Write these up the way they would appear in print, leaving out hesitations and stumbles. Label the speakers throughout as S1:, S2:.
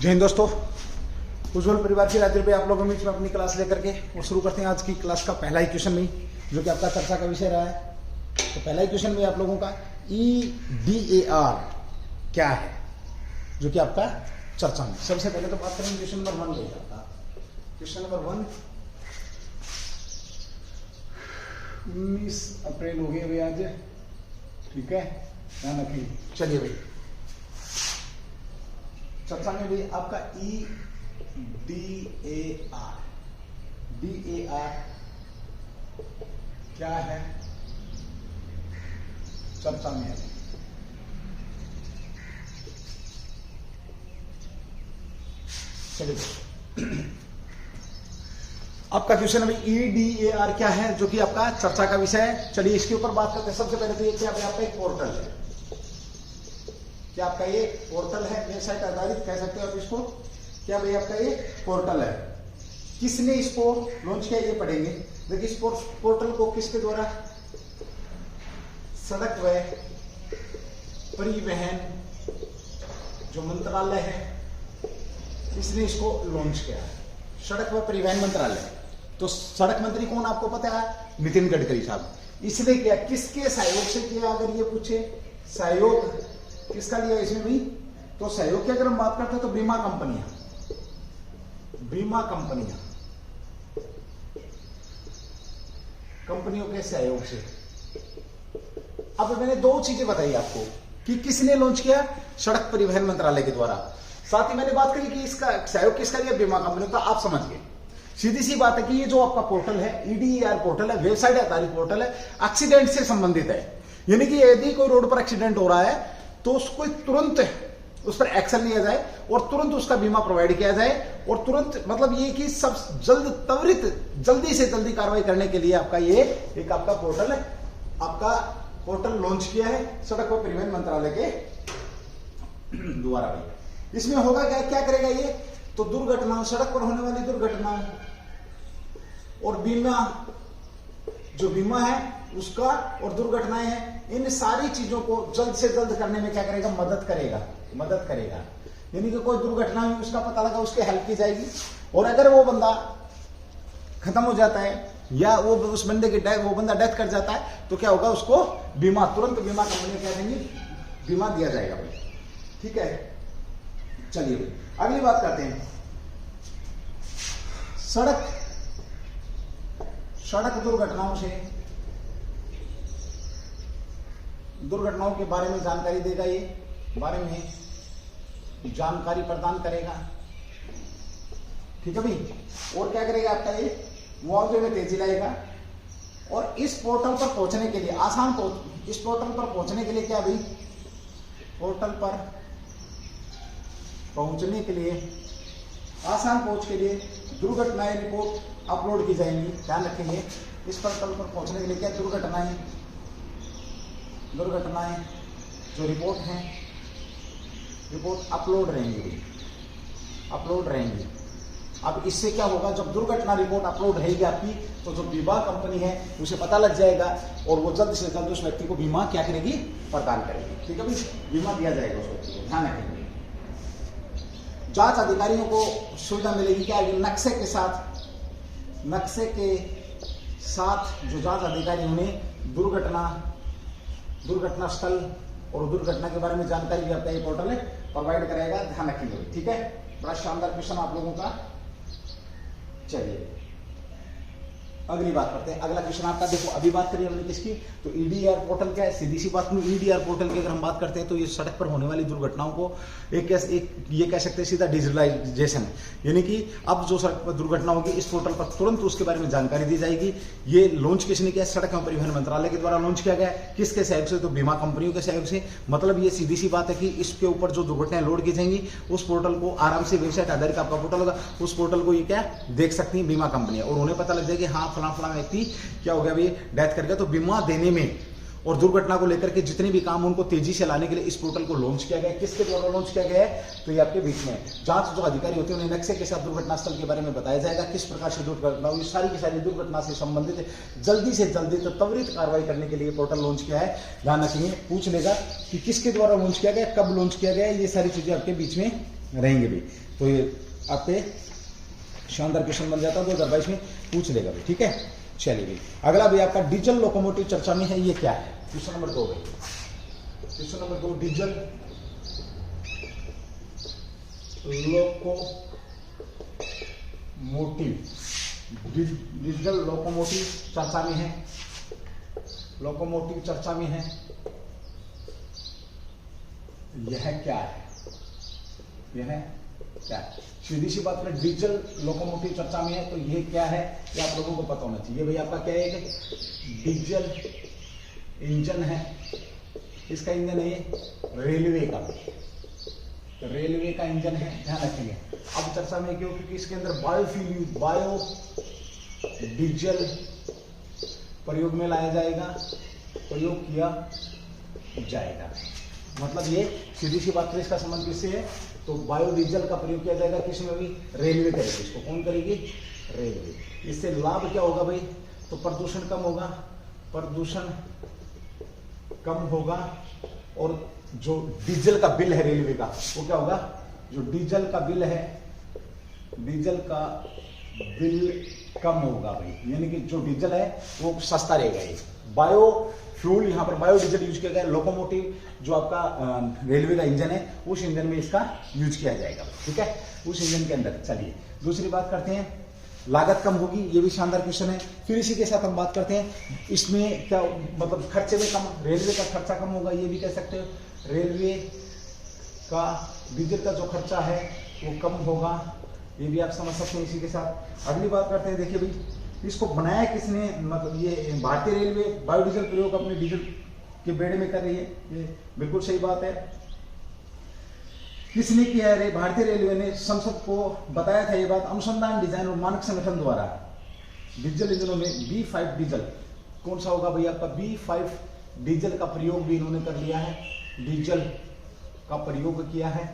S1: जय हिंद दोस्तों, उज्जवल परिवार की रात्रि पे आप लोगों में अपनी क्लास लेकर के और शुरू करते हैं आज की क्लास का पहला ही क्वेश्चन में, जो कि आपका चर्चा का विषय रहा है। तो पहला ही क्वेश्चन में आप लोगों का EDAR क्या है, जो कि आपका चर्चा में। सबसे पहले तो बात करेंगे क्वेश्चन नंबर 1 लेकर का। क्वेश्चन नंबर 1, 19 अप्रैल हो गई अभी आज, ठीक है, ध्यान रखिए। चलिए भाई, चर्चा में भी आपका DAR क्या है, चर्चा में है। चलिए, आपका क्वेश्चन अभी EDAR क्या है, जो कि आपका चर्चा का विषय है। चलिए इसके ऊपर बात करते हैं। सबसे पहले तो ये क्या आपका एक पोर्टल है, क्या आपका ये पोर्टल है, वेबसाइट आधारित कह सकते हो आप इसको। क्या भाई आपका ये पोर्टल है, किसने इसको लॉन्च किया ये पढ़ेंगे। देखिए, इस पोर्टल को किसके द्वारा, सड़क व परिवहन जो मंत्रालय है, इसने इसको लॉन्च किया है। सड़क व परिवहन मंत्रालय, तो सड़क मंत्री कौन आपको पता है, नितिन गडकरी साहब। इसने किया, किसके सहयोग से किया, अगर ये पूछे सहयोग किसका लिया इसमें भी, तो सहयोग की अगर हम बात करते हैं तो बीमा कंपनियों के सहयोग से। अब मैंने दो चीजें बताई आपको कि किसने लॉन्च किया, सड़क परिवहन मंत्रालय के द्वारा। साथ ही मैंने बात करी कि इसका सहयोग किसका लिया, बीमा कंपनियों का। आप समझ गए, सीधी सी बात है कि ये जो आपका पोर्टल है, EDAR पोर्टल है, वेबसाइट आधारित पोर्टल है, एक्सीडेंट से संबंधित है। यानी कि यदि कोई रोड पर एक्सीडेंट हो रहा है तो उसको तुरंत उस पर एक्शन लिया जाए और तुरंत उसका बीमा प्रोवाइड किया जाए, और तुरंत मतलब ये कि सब त्वरित जल्दी से जल्दी कार्रवाई करने के लिए आपका ये एक आपका पोर्टल है, आपका पोर्टल लॉन्च किया है सड़क व परिवहन मंत्रालय के द्वारा भी। इसमें होगा क्या करेगा ये, तो दुर्घटना, सड़क पर होने वाली दुर्घटनाओं और बीमा, जो बीमा है उसका और दुर्घटनाएं हैं, इन सारी चीजों को जल्द से जल्द करने में क्या करेगा, मदद करेगा। यानी कि कोई दुर्घटना हुई, उसका पता लगा, उसकी हेल्प की जाएगी। और अगर वो बंदा खत्म हो जाता है या वो उस बंदे की वो बंदा डेथ कर जाता है, तो क्या होगा, उसको बीमा, तुरंत बीमा कंपनी क्या देंगी, बीमा दिया जाएगा भाई, ठीक है। चलिए भाई, अगली बात करते हैं। सड़क दुर्घटनाओं के बारे में जानकारी देगा, ये बारे में जानकारी प्रदान करेगा, ठीक है भाई। और क्या करेगा, आपका ये मुआवजे में तेजी लाएगा। और इस पोर्टल पर पहुंचने के लिए इस पोर्टल पर पहुंचने के लिए क्या भाई, पोर्टल पर पहुंचने के लिए, आसान पहुंच के लिए दुर्घटनाएं रिपोर्ट अपलोड की जाएंगी। ध्यान रखेंगे, इस पोर्टल पर पहुंचने के लिए क्या, दुर्घटनाएं जो रिपोर्ट हैं, रिपोर्ट अपलोड रहेंगी। अब इससे क्या होगा, जब दुर्घटना रिपोर्ट अपलोड रहेगी आपकी, तो जो बीमा कंपनी है उसे पता लग जाएगा और वो जल्द से जल्द उस व्यक्ति को बीमा क्या करेगी, प्रदान करेगी, ठीक है भाई, बीमा दिया जाएगा उस व्यक्ति को। ध्यान रखेंगे, जांच अधिकारियों को सुविधा मिलेगी क्या, नक्शे के साथ जो जांच अधिकारी उन्हें दुर्घटना स्थल और दुर्घटना के बारे में जानकारी भी आपका ये पोर्टल है प्रोवाइड करेगा। ध्यान रखेंगे, ठीक है। बड़ा शानदार क्वेश्चन आप लोगों का। चलिए अगली बात करते हैं। अगला क्वेश्चन आपका देखो, अभी बात करिए हमने किसकी, तो EDAR पोर्टल क्या है, सीधी सी बात। EDAR पोर्टल की अगर हम बात करते हैं तो ये सड़क पर होने वाली दुर्घटनाओं को एक ये कह सकते हैं सीधा डिजिटलाइजेशन, यानी कि अब जो सड़क पर दुर्घटना होगी, इस पोर्टल पर तुरंत उसके बारे में जानकारी दी जाएगी। ये लॉन्च किसने किया, सड़क एवं परिवहन मंत्रालय के द्वारा लॉन्च किया गया है। किसके सहयोग से, तो बीमा कंपनियों के सहयोग से। मतलब ये सीधी सी बात है कि इसके ऊपर जो दुर्घटनाएं लोड की जाएंगी, उस पोर्टल को आराम से, वेबसाइट आधारित आपका पोर्टल होगा, उस पोर्टल को ये क्या देख सकती है बीमा कंपनियां, और उन्हें पता लग जाएगी हाँ फला व्यक्ति क्या हो गया, अभी डेथ कर गया। तो बीमा देने में और दुर्घटना को लेकर के जितने भी काम उनको तेजी से लाने के लिए इस पोर्टल को लॉन्च किया गया है। किसके द्वारा लॉन्च किया गया है, तो ये आपके बीच में जांच जो अधिकारी होते हैं उन्हें नक्शे के साथ दुर्घटना स्थल के बारे में बताया जाएगा, किस प्रकार से दुर्घटना हुई, सारी की सारी दुर्घटना से संबंधित जल्दी से जल्दी तो त्वरित कार्रवाई करने के लिए पोर्टल लॉन्च किया है। ध्यान रखिए, पूछ लेगा कि किसके द्वारा लॉन्च किया गया, कब लॉन्च किया गया, ये सारी चीजें आपके बीच में रहेंगे भी। तो ये आपके शानदार क्वेश्चन बन जाता है, 2022 में पूछ लेगा भी, ठीक है। चलिए भी अगला भी आपका डीजल लोकोमोटिव चर्चा में है, ये क्या है? क्वेश्चन नंबर 2 भाई, question number 2 diesel locomotive, diesel locomotive चर्चा में है, लोकोमोटिव चर्चा में है। यह क्या है? यह क्या है? सीधी सी बात है, डीजल लोकोमोटिव चर्चा में है, तो ये क्या है ये आप लोगों को पता होना चाहिए भाई। आपका क्या है कि डीजल इंजन है, इसका इंजन है रेलवे का, रेलवे का इंजन है, ध्यान रखेंगे। अब चर्चा में क्यों? क्योंकि इसके अंदर बायोफ्यूल, बायो डीजल प्रयोग में लाया जाएगा, प्रयोग किया जाएगा। मतलब ये सीधी सी बात है, इसका संबंध किससे है? तो बायोडीजल का प्रयोग किया जाएगा, किसमें भी? रेलवे करेगी। इसको कौन करेगी? रेलवे। इससे लाभ क्या होगा भाई? तो प्रदूषण कम होगा, प्रदूषण कम होगा, और जो डीजल का बिल है रेलवे का, वो क्या होगा? जो डीजल का बिल है, डीजल का बिल कम होगा भाई, यानी कि जो डीजल है वो सस्ता रहेगा। ये बायो फ्यूल, यहाँ पर बायोडीजल यूज किया गया। लोकोमोटिव जो आपका रेलवे का इंजन है, उस इंजन में इसका यूज किया जाएगा, ठीक है, उस इंजन के अंदर। चलिए दूसरी बात करते हैं, लागत कम होगी, ये भी शानदार क्वेश्चन है। फिर इसी के साथ हम बात करते हैं इसमें क्या मतलब खर्चे में कम, रेलवे का खर्चा कम होगा, ये भी कह सकते हो। रेलवे का डीजल का जो खर्चा है वो कम होगा, ये भी आप समझ सकते हैं इसी के साथ। अगली बात करते हैं, देखिए भाई इसको बनाया किसने? मतलब ये भारतीय रेलवे बायोडीजल प्रयोग अपने डीजल के बेड़े में कर रही है, ये बिल्कुल सही बात है। किसने किया है? भारतीय रेलवे ने संसद को बताया था ये बात, अनुसंधान डिजाइन और मानक संगठन द्वारा डीजल इंजनों में B5 डीजल, कौन सा होगा भाई आपका? B5 डीजल का प्रयोग भी इन्होंने कर लिया है, डीजल का प्रयोग किया है,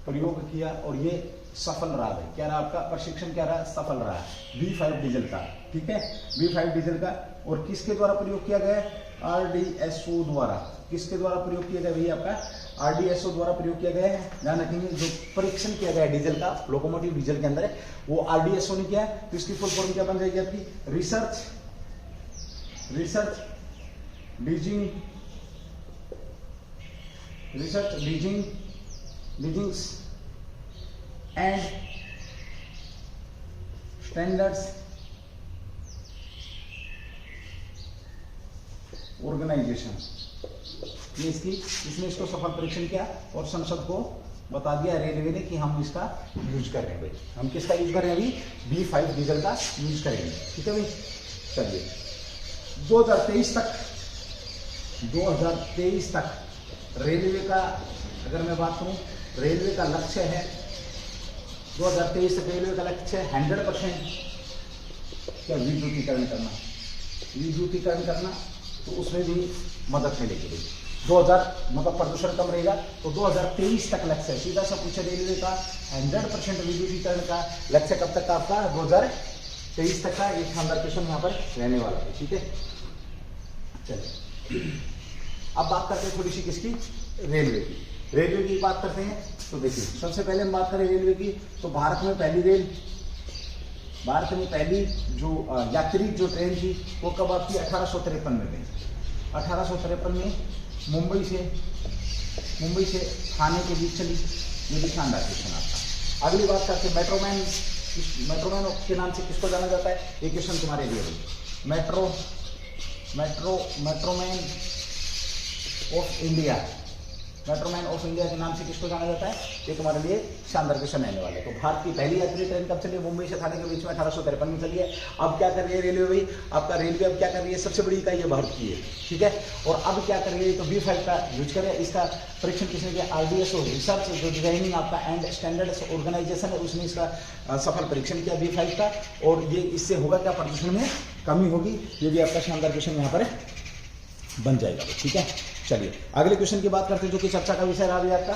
S1: प्रयोग किया, और ये सफल रहा है। क्या रहा आपका प्रशिक्षण? क्या रहा? सफल रहा है B5 डीजल का, ठीक है, B5 डीजल का। और किसके द्वारा प्रयोग किया गया है? RDSO द्वारा। किसके द्वारा प्रयोग किया गया भैया? आपका RDSO द्वारा प्रयोग किया गया है। ध्यान रखेंगे, जो परीक्षण किया गया है डीजल का, लोकोमोटिव डीजल के अंदर है, वो RDSO ने किया है। तो इसकी फुल फॉर्म क्या बन जाएगी आपकी? रिसर्च लीजिंग्स एंड स्टैंडर्ड्स ऑर्गेनाइजेशन, ये इसने इसको सफल परीक्षण किया और संसद को बता दिया रेलवे ने कि हम इसका यूज कर रहे हैं भाई। हम किसका यूज कर रहे हैं अभी? B5 डीजल का यूज करेंगे, ठीक है भाई। चलिए 2023 तक रेलवे का, अगर मैं बात करूं, रेलवे का लक्ष्य है 2023 तक रेलवे का लक्ष्य है 100% क्या विद्युतीकरण करना, विद्युतीकरण करना। तो उसमें भी मदद मिलेगी। 2000 मतलब प्रदूषण कम रहेगा, तो 2023 तक लक्ष्य है। सीधा सा पूछे रेलवे का 100% विद्युतीकरण का लक्ष्य कब तक का आपका? 2023 तक का। एक शानदार क्वेश्चन यहाँ पर रहने वाला है, ठीक है। चलिए अब बात करते हैं थोड़ी सी किसकी? रेलवे की। रेलवे की बात करते हैं तो देखिए, सबसे पहले हम बात करें रेलवे की, तो भारत में पहली जो यात्री जो ट्रेन थी वो कब आपकी? 1853 में गई। 1853 में मुंबई से थाने के बीच चली। ये भी शानदार क्वेश्चन आपका। अगली बात करते हैं मेट्रोमैन के नाम से किसको जाना जाता है? ये क्वेश्चन तुम्हारे लिए Metro Man of India, Metro Man of India के नाम से किसको जाना जाता है? ये तुम्हारे लिए शानदार क्वेश्चन रहने वाले। तो भारत की पहली यात्री ट्रेन कब चली? मुंबई से थाने के बीच में 1853 में चली है। अब क्या कर रही है रेलवे भाई? आपका रेलवे अब क्या कर रही है? सबसे बड़ी इकाई है भारत की है, ठीक है। और अब क्या कर रही है? तो B5 का यूज कर रहे हैं। इसका परीक्षण किसने किया? RDSO, रिसर्च जो डिजाइनिंग आपका एंड स्टैंडर्ड्स ऑर्गेनाइजेशन है, उसने इसका सफल परीक्षण किया B5 का। और ये इससे होगा क्या? प्रदूषण में कमी होगी। ये भी आपका शानदार क्वेश्चन यहाँ पर बन जाएगा, ठीक है। चलिए अगले क्वेश्चन की बात करते हैं, जो कि चर्चा का विषय रहा भी आपका।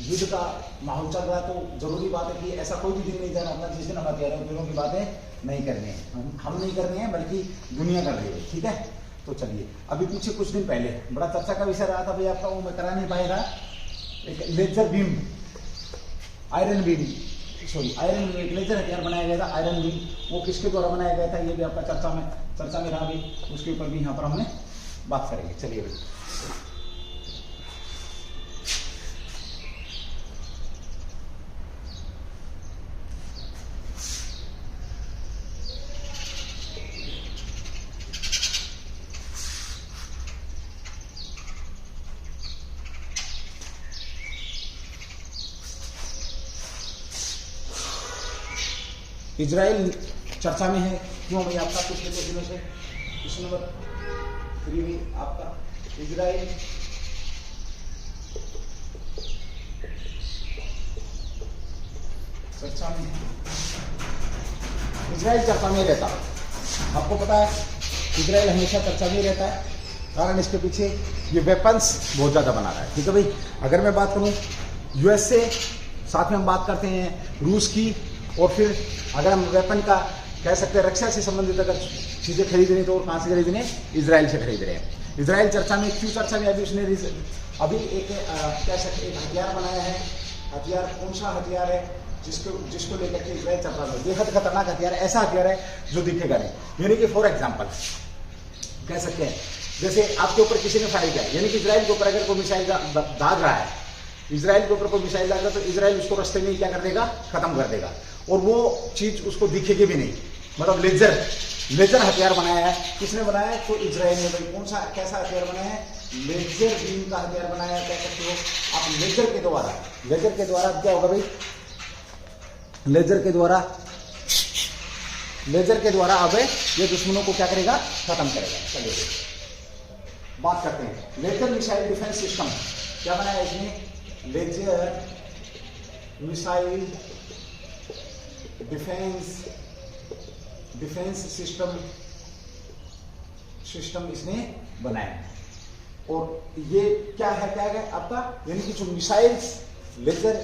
S1: युद्ध का माहौल चल रहा है, तो जरूरी बात है कि ऐसा कोई भी दिन नहीं जाना अपना जिस दिन हम हथियारों की बातें नहीं करनी है, हम नहीं करनी है, बल्कि दुनिया कर रही है, ठीक है। तो चलिए अभी पीछे कुछ दिन पहले बड़ा चर्चा का विषय रहा था भाई आपका, वो मैं करा नहीं पाएगा, एक laser beam iron beam, sorry iron beam, एक लेजर हथियार बनाया गया था आयरन बीम, वो किसके द्वारा बनाया गया था ये भी आपका चर्चा में रहा भी, उसके ऊपर भी यहाँ पर हमने बात करेंगे। चलिए भाई, इजराइल चर्चा में है, क्यों भाई आपका पिछले क्वेश्चनों से क्वेश्चन नंबर 3 में आपका इजराइल चर्चा में है, इजराइल चर्चा में रहता है, आपको पता है इजराइल हमेशा चर्चा में रहता है, कारण इसके पीछे ये वेपन्स बहुत ज्यादा बना रहा है। ठीक है भाई, अगर मैं बात करूं यूएस से, साथ में हम बात करते हैं रूस की, और फिर अगर हम वेपन का कह सकते हैं रक्षा से संबंधित अगर चीजें खरीद रही तो और कहां से खरीद रहे हैं, इजराइल से खरीद रहे हैं। इजराइल चर्चा में क्यों चर्चा में, अभी उसने अभी एक कह सकते एक हथियार बनाया है, हथियार कौन सा हथियार है जिसको लेकर के इजराइल चर्चा में, बेहद खतरनाक हथियार है, ऐसा हथियार है जो दिखेगा नहीं। यानी कि फॉर एग्जाम्पल कह सकते हैं जैसे आपके ऊपर किसी ने फायर किया, यानी कि इजराइल के ऊपर अगर कोई मिसाइल दाग रहा है, इजराइल के ऊपर कोई मिसाइल दाग रहा है तो इजराइल उसको रास्ते में क्या कर देगा, खत्म कर देगा, और वो चीज उसको दिखेगी भी नहीं। मतलब लेजर हथियार बनाया है, किसने बनाया है, तो इजराइल ने। भाई कौन सा कैसा हथियार बनाया है, लेजर बीम का हथियार बनाया है, कह सकते हो आप लेजर के द्वारा क्या होगा भाई, लेजर के द्वारा अब ये दुश्मनों को क्या करेगा, खत्म करेगा। चलिए बात करते हैं लेजर मिसाइल डिफेंस सिस्टम, क्या बनाया है इसने, लेजर मिसाइल डिफेंस सिस्टम इसने बनाया। और ये क्या है आपका, यानी कि जो missiles, laser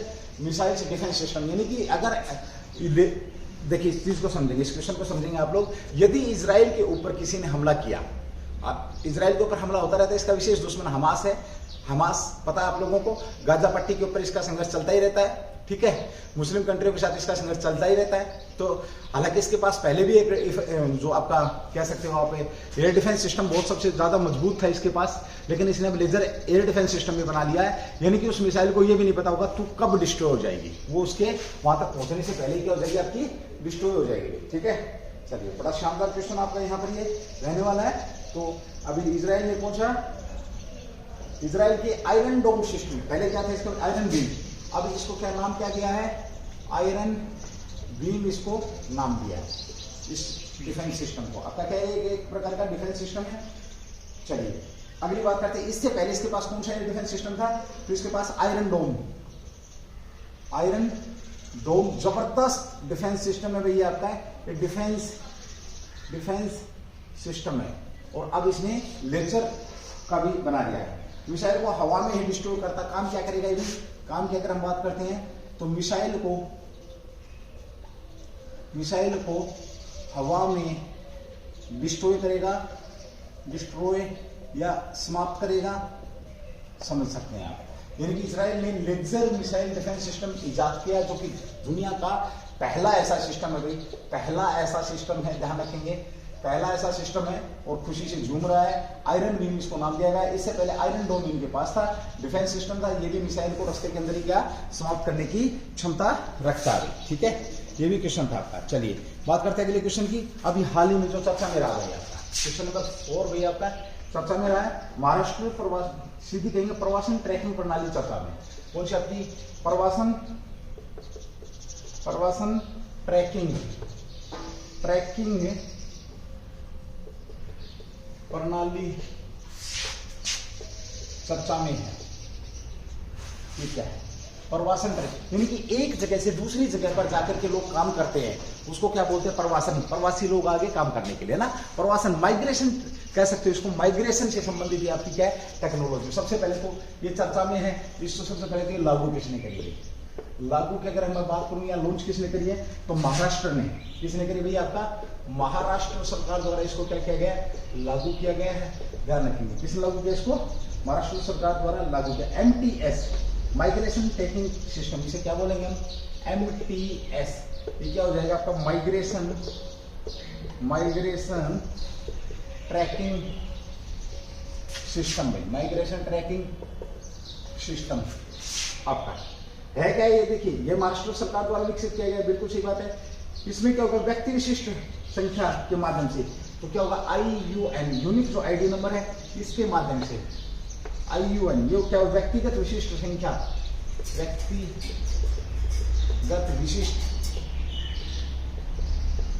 S1: missiles defence system, यानी कि अगर देखिए इस चीज को समझेंगे, इस क्वेश्चन को समझेंगे आप लोग। यदि इजराइल के ऊपर किसी ने हमला किया, इजराइल के ऊपर हमला होता रहता है, इसका विशेष दुश्मन हमास है। हमास पता है आप लोगों को, गाजा पट्टी के ऊपर इसका संघर्ष चलता ही रहता है। ठीक है, मुस्लिम कंट्रियों के साथ इसका संघर्ष चलता ही रहता है। तो हालांकि इसके पास पहले भी एक जो आपका कह सकते हो आप एयर डिफेंस सिस्टम बहुत सबसे ज्यादा मजबूत था इसके पास, लेकिन इसने अब लेजर एयर डिफेंस सिस्टम भी बना लिया है। यानी कि उस मिसाइल को ये भी नहीं पता होगा तू कब डिस्ट्रॉय हो जाएगी, वो उसके वहां तक पहुंचने से पहले क्या हो जाएगी, आपकी डिस्ट्रॉय हो जाएगी। ठीक है, चलिए बड़ा शानदार क्वेश्चन आपका यहाँ पर ये रहने वाला है। तो अभी इजराइल ने पूछा, इजराइल के आयरन डोम सिस्टम, पहले क्या था इसका, आयरन बीम, अब इसको क्या नाम क्या दिया है, आयरन बीम इसको नाम दिया है इस डिफेंस सिस्टम को। आपका क्या है, एक प्रकार का डिफेंस सिस्टम है। चलिए अगली बात करते हैं, इससे पहले इसके पास कौन सा डिफेंस सिस्टम था, तो इसके पास आयरन डोम जबरदस्त डिफेंस सिस्टम है भैया आपका, एक डिफेंस सिस्टम है। और अब इसने लेजर का भी बना दिया है, मिसाइल को हवा में ही डिस्ट्रॉय करता। काम क्या करेगा ये, काम क्या अगर हम बात करते हैं तो मिसाइल को हवा में डिस्ट्रॉय करेगा, डिस्ट्रॉय या समाप्त करेगा, समझ सकते हैं आप। यानी कि इजराइल ने लेजर मिसाइल डिफेंस सिस्टम इजाद किया, जो कि दुनिया का पहला ऐसा सिस्टम है भाई, पहला ऐसा सिस्टम है, ध्यान रखेंगे, पहला ऐसा सिस्टम है और खुशी से झूम रहा है। आयरन बीम इसको नाम दिया गया। इससे पहले आयरन डोम इनके पास था, डिफेंस सिस्टम था, ये भी मिसाइल को रास्ते के अंदर ही क्या समाप्त करने की क्षमता रखता है। ठीक है, ये भी क्वेश्चन था आपका। चलिए बात करते हैं अगले क्वेश्चन की। अभी हाल ही में जो चर्चा में रहा है आपका क्वेश्चन नंबर 4 भाई आपका चर्चा में रहा है, महाराष्ट्र सीधी कहेंगे प्रवासन ट्रैकिंग प्रणाली चर्चा में। कौन सी आपकी, प्रवासन ट्रैकिंग प्रणाली चर्चा में है। ठीक है, प्रवासन ट्रैकिंग यानी कि एक जगह से दूसरी जगह पर जाकर के लोग काम करते हैं, उसको क्या बोलते हैं, प्रवासन। प्रवासी लोग आगे काम करने के लिए ना, प्रवासन माइग्रेशन कह सकते हो इसको। माइग्रेशन से संबंधित आपकी क्या है, टेक्नोलॉजी। सबसे पहले तो ये चर्चा में है, इसको सबसे पहले तो लागू किसने करी है, लागू की अगर मैं बात करूं या लॉन्च किसने करी है, तो महाराष्ट्र ने। किसने करी भैया, आपका महाराष्ट्र सरकार द्वारा इसको क्या किया गया, लागू किया गया है। ध्यान रखेंगे, किसने लागू किया इसको, महाराष्ट्र सरकार द्वारा लागू किया। माइग्रेशन ट्रैकिंग सिस्टम, इसे क्या बोलेंगे हम, MTS। ये क्या हो जाएगा आपका, माइग्रेशन ट्रैकिंग सिस्टम भाई, माइग्रेशन ट्रैकिंग सिस्टम आपका है क्या। ये देखिए, ये महाराष्ट्र सरकार द्वारा विकसित किया गया, बिल्कुल सही बात है। इसमें क्या होगा, व्यक्ति विशिष्ट संख्या के माध्यम से, तो क्या होगा, IUN, यूनिक जो आईडी नंबर है, इसके माध्यम से IUN, ये क्या होगा, व्यक्तिगत विशिष्ट संख्या, व्यक्तिगत विशिष्ट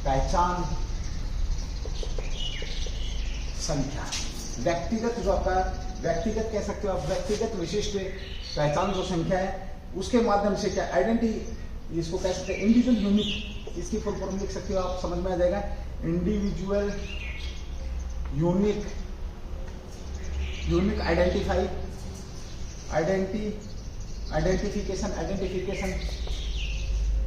S1: पहचान संख्या। व्यक्तिगत जो आपका, व्यक्तिगत कह सकते हो आप, व्यक्तिगत विशिष्ट पहचान जो संख्या है, उसके माध्यम से क्या, आइडेंटिटी, इसको कह सकते हैं इंडिविजुअल यूनिक, इसकी फुल फॉर्म लिख सकते हो आप, समझ में आ जाएगा, इंडिविजुअल यूनिक आइडेंटिफिकेशन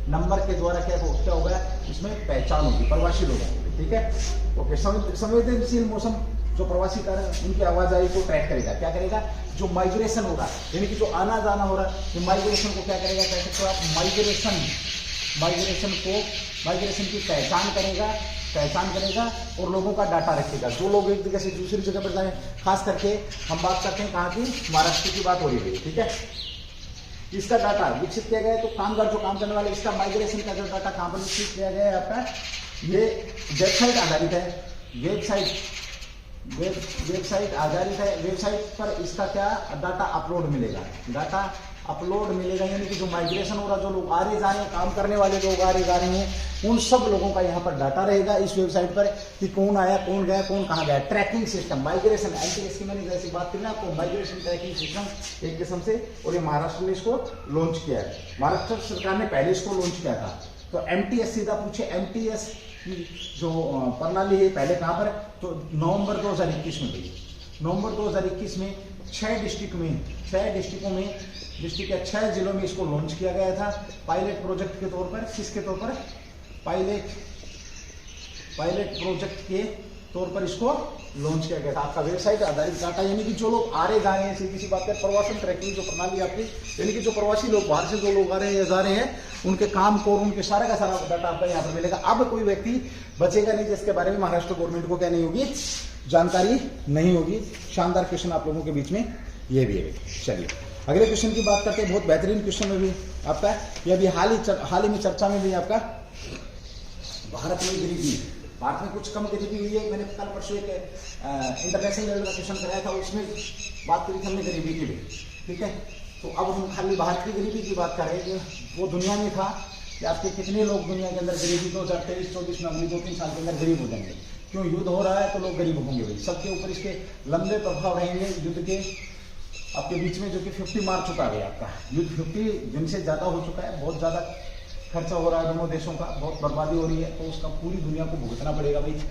S1: नंबर के द्वारा क्या होगा, इसमें पहचान होगी, प्रवासी लोग होंगे, ठीक है। ओके, संवेदनशील मौसम जो प्रवासी कर रहे हैं उनकी आवाजाही को ट्रैक करेगा, क्या करेगा, जो माइग्रेशन हो रहा है, यानी कि जो आना जाना हो रहा है, ये माइग्रेशन को क्या करेगा, कह सकते हो आप, माइग्रेशन की पहचान करेगा और लोगों का डाटा रखेगा। जो लोग एक जगह से दूसरी जगह पर जाए, खास करके हम बात करते हैं कहाँ की, महाराष्ट्र की बात हो रही है, ठीक है। इसका डाटा विकसित किया गया है, तो कामगार जो काम करने वाले, इसका माइग्रेशन का जो डाटा कहाँ पर विकसित किया गया है आपका, ये वेबसाइट आधारित है, वेबसाइट आधारित है। वेबसाइट पर इसका क्या डाटा अपलोड मिलेगा, यानी कि जो माइग्रेशन हो रहा, जो लोग आ रहे जा रहे हैं, काम करने वाले लोग आ रहे जा रहे हैं, उन सब लोगों का यहाँ पर डाटा रहेगा इस वेबसाइट पर, कि कौन आया, कौन गया, कौन कहाँ गया। ट्रैकिंग सिस्टम, माइग्रेशन, MTS की मैंने जैसी बात करी ना आपको, माइग्रेशन ट्रैकिंग सिस्टम एक किस्म से, और ये महाराष्ट्र ने इसको लॉन्च किया है, महाराष्ट्र सरकार ने पहले इसको लॉन्च किया था। तो MTS, सीधा पूछे MTS की जो प्रणाली है पहले कहाँ पर, तो नवंबर 2021 में गई। नवंबर 2021 में 6 डिस्ट्रिक्टों में 6 जिलों में इसको लॉन्च किया गया था, पायलट प्रोजेक्ट के तौर पर। किसके तौर पर, पायलट प्रोजेक्ट के तौर पर इसको लॉन्च किया गया था। आपका वेबसाइट आधारित डाटा, यानी कि जो लोग आ रहे जा रहे हैं, सीधी सी बात है, प्रवासन ट्रैकिंग जो प्रणाली आपकी, यानी कि जो प्रवासी लोग बाहर से जो लोग आ रहे हैं या जा रहे हैं, उनके काम को, उनके सारा का सारा डाटा आपका यहाँ पर मिलेगा। अब कोई व्यक्ति बचेगा नहीं जिसके बारे में महाराष्ट्र गवर्नमेंट को क्या नहीं होगी, जानकारी नहीं होगी। शानदार क्वेश्चन आप लोगों के बीच में ये भी है। चलिए अगले क्वेश्चन की बात करते हैं, बहुत बेहतरीन क्वेश्चन में भी आपका, ये अभी हाल ही में चर्चा में भी आपका, भारत में गरीबी, भारत में कुछ कम गरीबी हुई है। मैंने कल परसों एक इंटरनेशनल लेवल का क्वेश्चन कराया था, उसमें बात करी थी हमने गरीबी की भी, ठीक है। तो अब हम खाली भारत की गरीबी की बात कर रहे हैं, वो दुनिया में था कि आपके कितने लोग दुनिया के अंदर गरीबी 2023-24 में अगले 2-3 साल के अंदर गरीब हो जाएंगे। क्यों, युद्ध हो रहा है तो लोग गरीब होंगे भाई, सबके ऊपर इसके लंबे प्रभाव रहेंगे। युद्ध के आपके बीच में जो कि 50 मार चुका है आपका युद्ध, 50 दिन से ज़्यादा हो चुका है, बहुत ज़्यादा खर्चा हो रहा है दोनों देशों का, बहुत बर्बादी हो रही है, तो उसका पूरी दुनिया को भुगतना पड़ेगा भाई।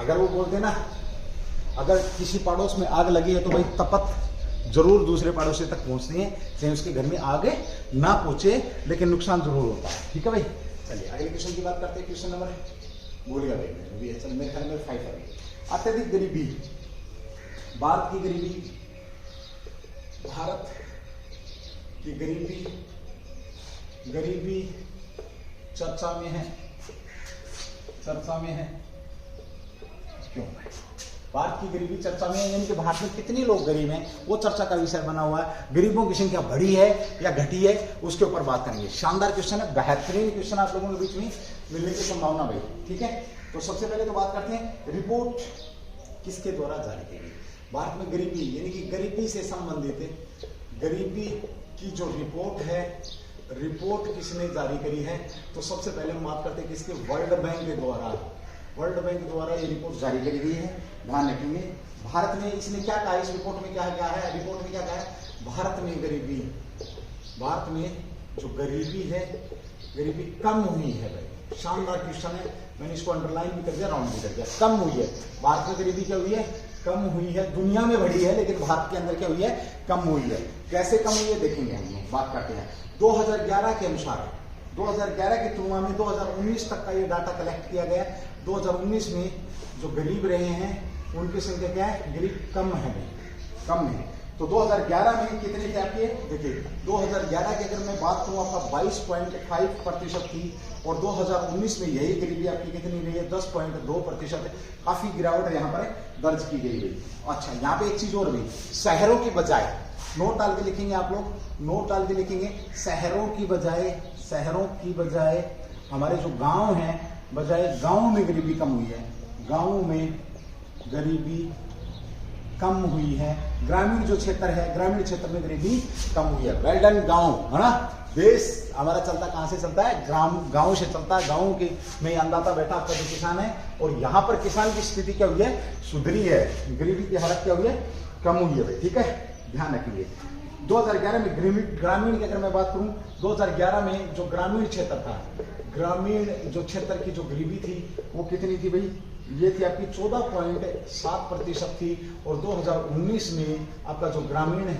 S1: अगर वो बोलते ना, अगर किसी पड़ोस में आग लगी है तो भाई तपत जरूर दूसरे पड़ोसी तक पहुंचनी है, चाहे उसके घर में आग ना पहुंचे, लेकिन नुकसान जरूर होता है, ठीक है भाई। चलिए अगले क्वेश्चन की बात करते हैं। क्वेश्चन नंबर बोलिएगा भाई, चल मेरे ख्याल में 5 है। अत्यधिक गरीबी, भारत की गरीबी, भारत की गरीबी चर्चा में है, क्यों भारत की गरीबी चर्चा में है, यानी कि भारत में कितने लोग गरीब हैं वो चर्चा का विषय बना हुआ है। गरीबों की संख्या बढ़ी है या घटी है, उसके ऊपर बात करेंगे। शानदार क्वेश्चन है, बेहतरीन क्वेश्चन आप लोगों के बीच में मिलने की संभावना भाई, ठीक है। तो सबसे पहले तो बात करते हैं, रिपोर्ट किसके द्वारा जारी की गई। भारत में गरीबी, यानी कि गरीबी से संबंधित गरीबी की जो रिपोर्ट है, रिपोर्ट किसने जारी करी है, तो सबसे पहले हम बात करते हैं किसके, वर्ल्ड बैंक द्वारा ये रिपोर्ट जारी करी गई है। ध्यान रखेंगे, भारत में इसने क्या कहा, इस रिपोर्ट में क्या है, रिपोर्ट में क्या कहा है, भारत में जो गरीबी है, गरीबी कम हुई है भाई। शानदार क्वेश्चन है, मैंने इसको अंडरलाइन भी कर दिया, राउंड भी कर दिया। कम हुई है, भारत में गरीबी क्या हुई है, कम हुई है। दुनिया में बढ़ी है लेकिन भारत के अंदर क्या हुई है, कम हुई है। कैसे कम हुई है देखेंगे हम लोग, बात करते हैं। 2011 के अनुसार, 2011 की तुलना में 2019 तक का ये डाटा कलेक्ट किया गया। 2019 में जो गरीब रहे हैं उनकी संख्या क्या है, गरीब कम है, तो 2011 में कितने थे आपके, देखिए 2011 की अगर मैं बात करूं आपका 22.5% थी, और 2019 में यही गरीबी आपकी कितनी रही है, 10.2%। काफी गिरावट यहाँ पर दर्ज की गई है। अच्छा, यहाँ पे एक चीज और भी, शहरों की बजाय, नोट डाल के लिखेंगे आप लोग, नोट डाल के लिखेंगे, शहरों की बजाय हमारे जो गांव हैं, बजाय गांव में गरीबी कम हुई है, गांव में गरीबी कम हुई है। ग्रामीण जो क्षेत्र है, ग्रामीण क्षेत्र में गरीबी कम हुई है। वेल डन गांव, है ना। देश हमारा चलता कहां से चलता है, गांव से चलता है। गांव के में अन्नदाता बैठा आपका जो किसान है, और यहां पर किसान की स्थिति क्या हुई है, सुधरी है। गरीबी की हालत क्या हुई है, कम हुई है भाई, ठीक है, ध्यान रखिए। 2011 में ग्रामीण की अगर मैं बात करूं, 2011 में जो ग्रामीण क्षेत्र था, ग्रामीण जो क्षेत्र की जो गरीबी थी वो कितनी थी भाई, ये थी आपकी 14.7% थी। और 2019 में आपका जो ग्रामीण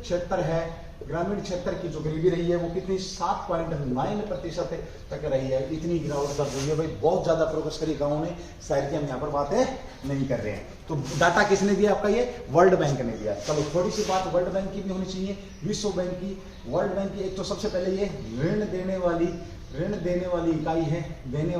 S1: क्षेत्र है, ग्रामीण क्षेत्र की जो गरीबी रही है वो कितनी, 7.9% तक रही है। इतनी गिरावट दर्ज हुई है भाई, बहुत ज्यादा प्रोग्रेस करी गाँव ने, शहर की हम यहाँ पर बातें नहीं कर रहे हैं। तो डाटा किसने दिया आपका, ये वर्ल्ड बैंक ने दिया। चलो थोड़ी सी बात वर्ल्ड बैंक की भी होनी चाहिए, विश्व बैंक की। वर्ल्ड बैंक की एक तो सबसे पहले ये ऋण देने वाली इकाई है, देने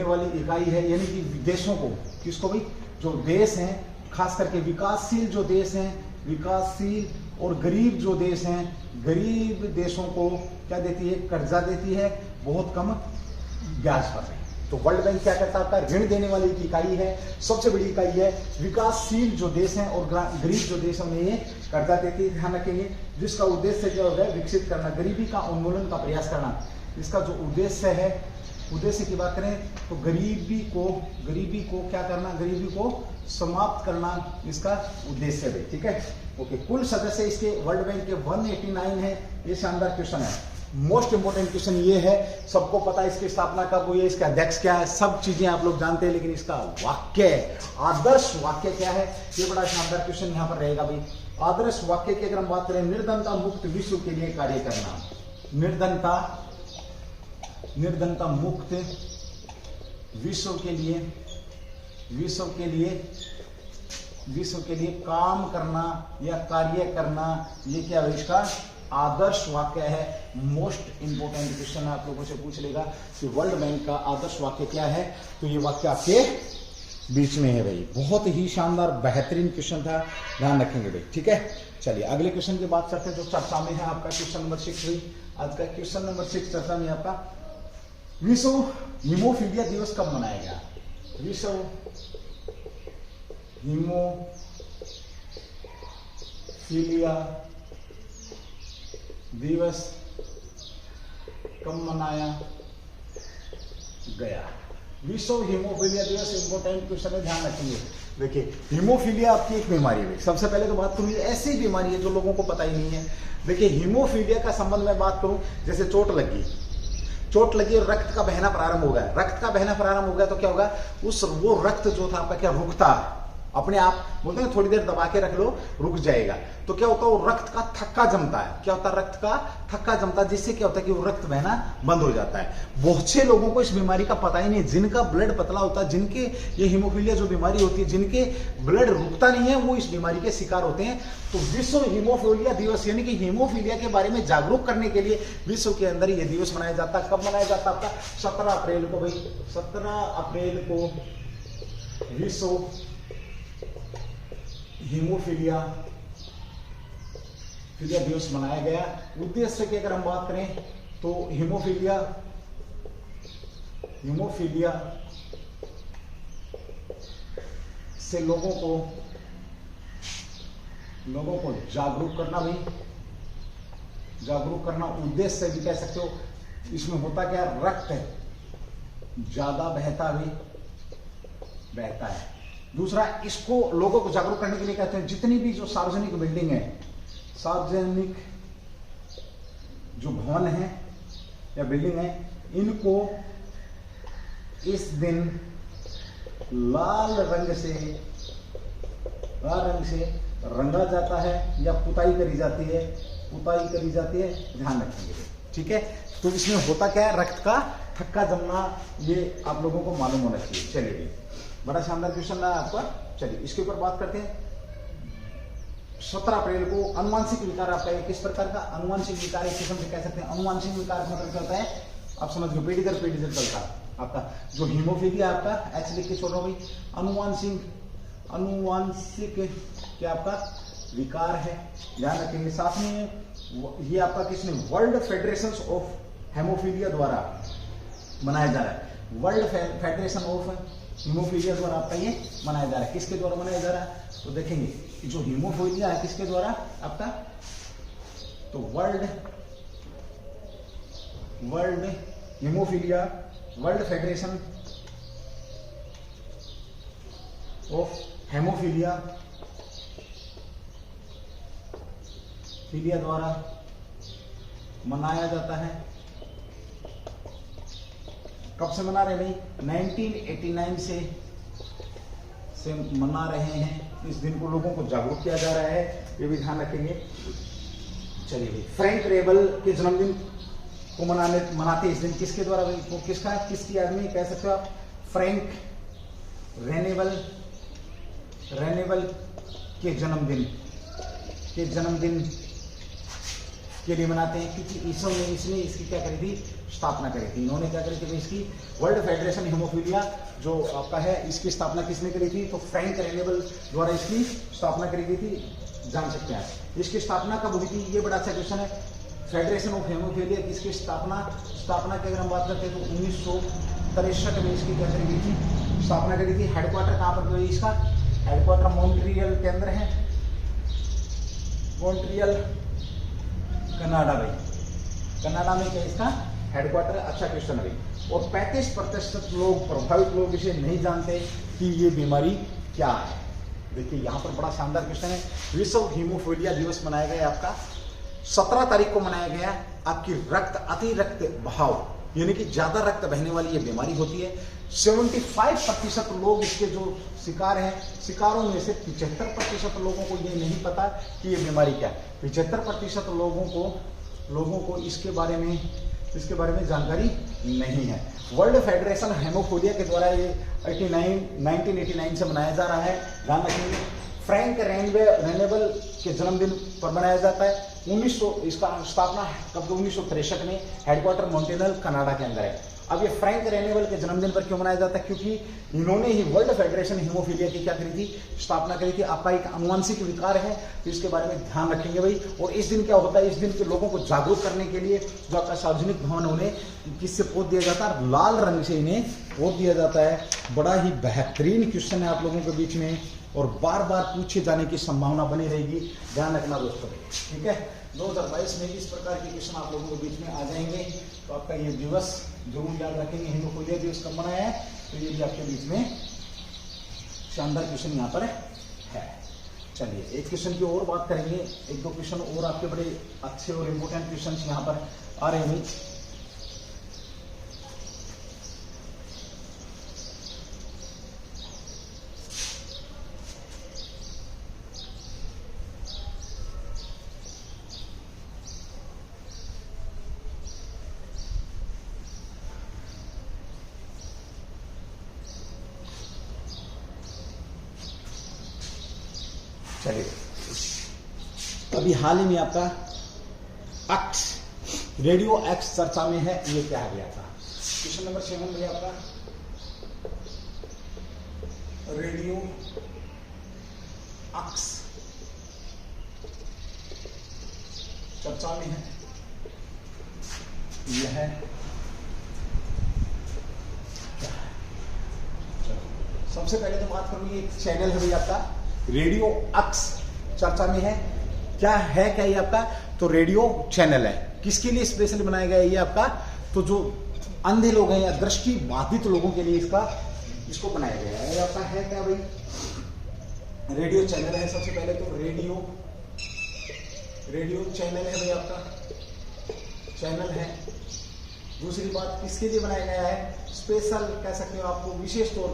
S1: वाली इकाई है, यानी कि देशों को, किसको भाई, जो देश हैं, खास करके विकासशील जो देश हैं, विकासशील और गरीब जो देश हैं, गरीब देशों को क्या देती है, कर्जा देती है बहुत कम ब्याज पर। तो वर्ल्ड बैंक क्या करता है, ऋण देने वाली इकाई है, सबसे बड़ी इकाई है। विकासशील जो देश हैं और गरीब जो देश हैं उन्हें ये कर्जा देती है, ध्यान रखेंगे। जिसका उद्देश्य क्या होगा, विकसित करना, गरीबी का उन्मूलन का प्रयास करना। इसका जो उद्देश्य है, उद्देश्य की बात करें तो गरीबी को क्या करना, गरीबी को समाप्त करना इसका उद्देश्य है, ठीक है। ओके, कुल सदस्य इसके वर्ल्ड बैंक के 189 है। ये शानदार क्वेश्चन है, मोस्ट इंपोर्टेंट क्वेश्चन ये है। सबको पता है इसकी स्थापना कब हुई है, इसका अध्यक्ष क्या है, सब चीजें आप लोग जानते हैं, लेकिन इसका वाक्य, आदर्श वाक्य क्या है, ये बड़ा शानदार क्वेश्चन यहाँ पर रहेगा भाई। आदर्श वाक्य की अगर हम बात करें, निर्धनता मुक्त विश्व के लिए कार्य करना, निर्धनता मुक्त विश्व के लिए काम करना या कार्य करना, ये क्या है, इसका आदर्श वाक्य है। मोस्ट इंपोर्टेंट क्वेश्चन आप लोगों से पूछ लेगा कि वर्ल्ड बैंक का आदर्श वाक्य क्या है, तो ये वाक्य आपके बीच में है भाई। बहुत ही शानदार बेहतरीन क्वेश्चन था, ध्यान रखेंगे भाई, ठीक है। चलिए अगले क्वेश्चन की बात करते हैं, जो चर्चा में है आपका क्वेश्चन नंबर 6 हुई। आज का क्वेश्चन नंबर 6 चर्चा में आपका, विश्व हीमोफीलिया दिवस कब मनाया गया, विश्व हीमोफीलिया दिवस कब मनाया गया। विश्व हीमोफीलिया दिवस इंपोर्टेंट क्वेश्चन है, ध्यान रखेंगे। देखिए हीमोफीलिया आपकी एक बीमारी है। सबसे पहले तो बात करूँ, ऐसी बीमारी है जो लोगों को पता ही नहीं है। देखिए हीमोफीलिया का संबंध में बात करूं, जैसे चोट लगी और रक्त का बहना प्रारंभ हो गया, रक्त का बहना प्रारंभ हो गया तो क्या होगा, वो रक्त जो था आपका क्या रुकता, अपने आप बोलते हैं थोड़ी देर दबा के रख लो रुक जाएगा। तो क्या होता है, वो रक्त का थक्का जमता है। क्या होता है, रक्त का थक्का जमता है, जिससे क्या होता है कि वो रक्त बहना बंद हो जाता है। बहुत से लोगों को इस बीमारी का पता ही नहीं, जिनका ब्लड पतला होता है, जिनके ये हीमोफीलिया जो बीमारी होती है, जिनके ब्लड रुकता नहीं है, वो इस बीमारी के शिकार होते हैं। तो विश्व हीमोफीलिया दिवस यानी कि हीमोफीलिया के बारे में जागरूक करने के लिए विश्व के अंदर ये दिवस मनाया जाता है। कब मनाया जाता है, आपका 17 अप्रैल को भाई, 17 अप्रैल को विश्व हीमोफीलिया दिवस मनाया गया। उद्देश्य की अगर हम बात करें तो हीमोफीलिया से लोगों को जागरूक करना भी, उद्देश्य से भी कह सकते हो। इसमें होता क्या, रक्त ज्यादा बहता है। दूसरा, इसको लोगों को जागरूक करने के लिए कहते हैं, जितनी भी जो सार्वजनिक बिल्डिंग है, सार्वजनिक जो भवन है या बिल्डिंग है, इनको इस दिन लाल रंग से रंगा जाता है या पुताई करी जाती है, ध्यान रखेंगे, ठीक है। तो इसमें होता क्या है, रक्त का थक्का जमना, ये आप लोगों को मालूम होना चाहिए। चलिए, बड़ा शानदार क्वेश्चन रहा आपका। चलिए इसके ऊपर बात करते हैं। 17 अप्रैल को अनुवांशिक विकार आपका एक किस प्रकार का अनुवांशिक विकार एक किस्म से कह सकते हैं। अनुवांशिक विकार का मतलब क्या होता है, आप समझ गए, पीढ़ी दर चलता है आपका जो हीमोफीलिया आपका एच लिख के छोड़ो भाई, अनुवांशिक क्या आपका विकार है, ध्यान रखेंगे। साथ में ये आपका किसने, वर्ल्ड फेडरेशन ऑफ हेमोफीलिया द्वारा मनाया जा रहा है। वर्ल्ड फेडरेशन ऑफ हीमोफीलिया द्वारा आपका ये मनाया जा रहा है। किसके द्वारा मनाया जा रहा है, तो देखेंगे जो हीमोफीलिया है किसके द्वारा आपका, तो world haemophilia, world federation of haemophilia द्वारा मनाया जाता है। कब से मना रहे भाई, 1989 से मना रहे हैं। इस दिन को लोगों को जागरूक किया जा रहा है, ये भी ध्यान रखेंगे। चलिए भाई, फ्रैंक रेबल के जन्मदिन को मनाते इस दिन किसके द्वारा भाई, वो किसका, किसकी आदमी कह सकते हो आप, फ्रैंक रेनेबल के जन्मदिन के लिए मनाते हैं, क्योंकि इसने इसकी क्या करी थी, स्थापना करी थी। इन्होंने क्या करी थी, इसकी वर्ल्ड फेडरेशन हीमोफीलिया जो आपका है, इसकी स्थापना किसने करी थी, तो फ्रैंक रेनेबल द्वारा इसकी स्थापना करी गई थी। जान सकते हैं इसकी स्थापना कब हुई थी, ये बड़ा अच्छा क्वेश्चन है। फेडरेशन ऑफ हेमोफीलिया इसकी स्थापना की अगर हम बात करते हैं तो 1963 में इसकी क्या करी गई थी, स्थापना करी थी। हेडक्वार्टर कहाँ पर, इसका हेडक्वार्टर मॉन्ट्रियल के अंदर है, मॉन्ट्रियल कनाडा भाई, कनाडा में क्या इसका हेडक्वार्टर। अच्छा क्वेश्चन है भाई। और 35% लोग, प्रभावित लोग इसे नहीं जानते कि ये बीमारी क्या है। देखिए यहाँ पर बड़ा शानदार क्वेश्चन है। विश्व हीमोफीलिया दिवस मनाया गया आपका 17 तारीख को मनाया गया। आपकी अति रक्त बहाव यानी कि ज्यादा रक्त बहने वाली ये बीमारी होती है। 75% लोग इसके जो शिकार हैं, शिकारों में से 75% लोगों को ये नहीं पता कि ये बीमारी क्या है। 75% लोगों को इसके बारे में जानकारी नहीं है। वर्ल्ड फेडरेशन हेमोफीलिया के द्वारा ये 1989 से मनाया जा रहा है। ध्यान रखेंगे, फ्रैंक रेनेबल के जन्मदिन पर मनाया जाता है। 1900 इसका स्थापना कब, 1963 में, हेडक्वार्टर मॉन्ट्रियल कनाडा के अंदर है। अब ये फ्रैंक रेनेबल के जन्मदिन पर क्यों मनाया जाता है, क्योंकि इन्होंने ही वर्ल्ड फेडरेशन हीमोफीलिया की क्या करी थी, स्थापना करी थी। आपका एक अनुवांशिक विकार है, तो इसके बारे में ध्यान रखेंगे भाई। और इस दिन क्या होता है, इस दिन के लोगों को जागरूक करने के लिए जो आपका सार्वजनिक भवन उन्हें किससे पोत दिया जाता है, लाल रंग से इन्हें पोत दिया जाता है। बड़ा ही बेहतरीन क्वेश्चन है आप लोगों के बीच में और बार बार पूछे जाने की संभावना बनी रहेगी, ध्यान रखना दोस्तों। ठीक है, 2022 में इस प्रकार के क्वेश्चन आप लोगों के बीच में आ जाएंगे। तो आपका ये दिवस जरूर याद रखेंगे। हीमोफीलिया दिवस कब मनाया है, तो ये भी आपके बीच में शानदार क्वेश्चन यहाँ पर है। चलिए एक क्वेश्चन की और बात करेंगे, एक दो क्वेश्चन और आपके बड़े अच्छे और इम्पोर्टेंट क्वेश्चन यहाँ पर आ रहे हैं। चलिए, अभी हाल ही में आपका एक्स, रेडियो एक्स चर्चा में है, ये क्या है गया था। क्वेश्चन नंबर 7 में आपका रेडियो एक्स चर्चा में है, यह है सबसे पहले तो बात करूंगी, एक चैनल है भाई आपका रेडियो एक्स चर्चा में है। क्या ये आपका, तो रेडियो चैनल है। किसके लिए स्पेशली बनाया गया है ये आपका, तो जो अंधे लोग हैं या दृष्टि बाधित लोगों के लिए इसको बनाया गया है। आपका है क्या भाई, रेडियो चैनल है। सबसे पहले तो रेडियो चैनल है भाई, आपका चैनल है। दूसरी बात, किसके लिए बनाया गया है, स्पेशल कह सकते हो आपको, विशेष तौर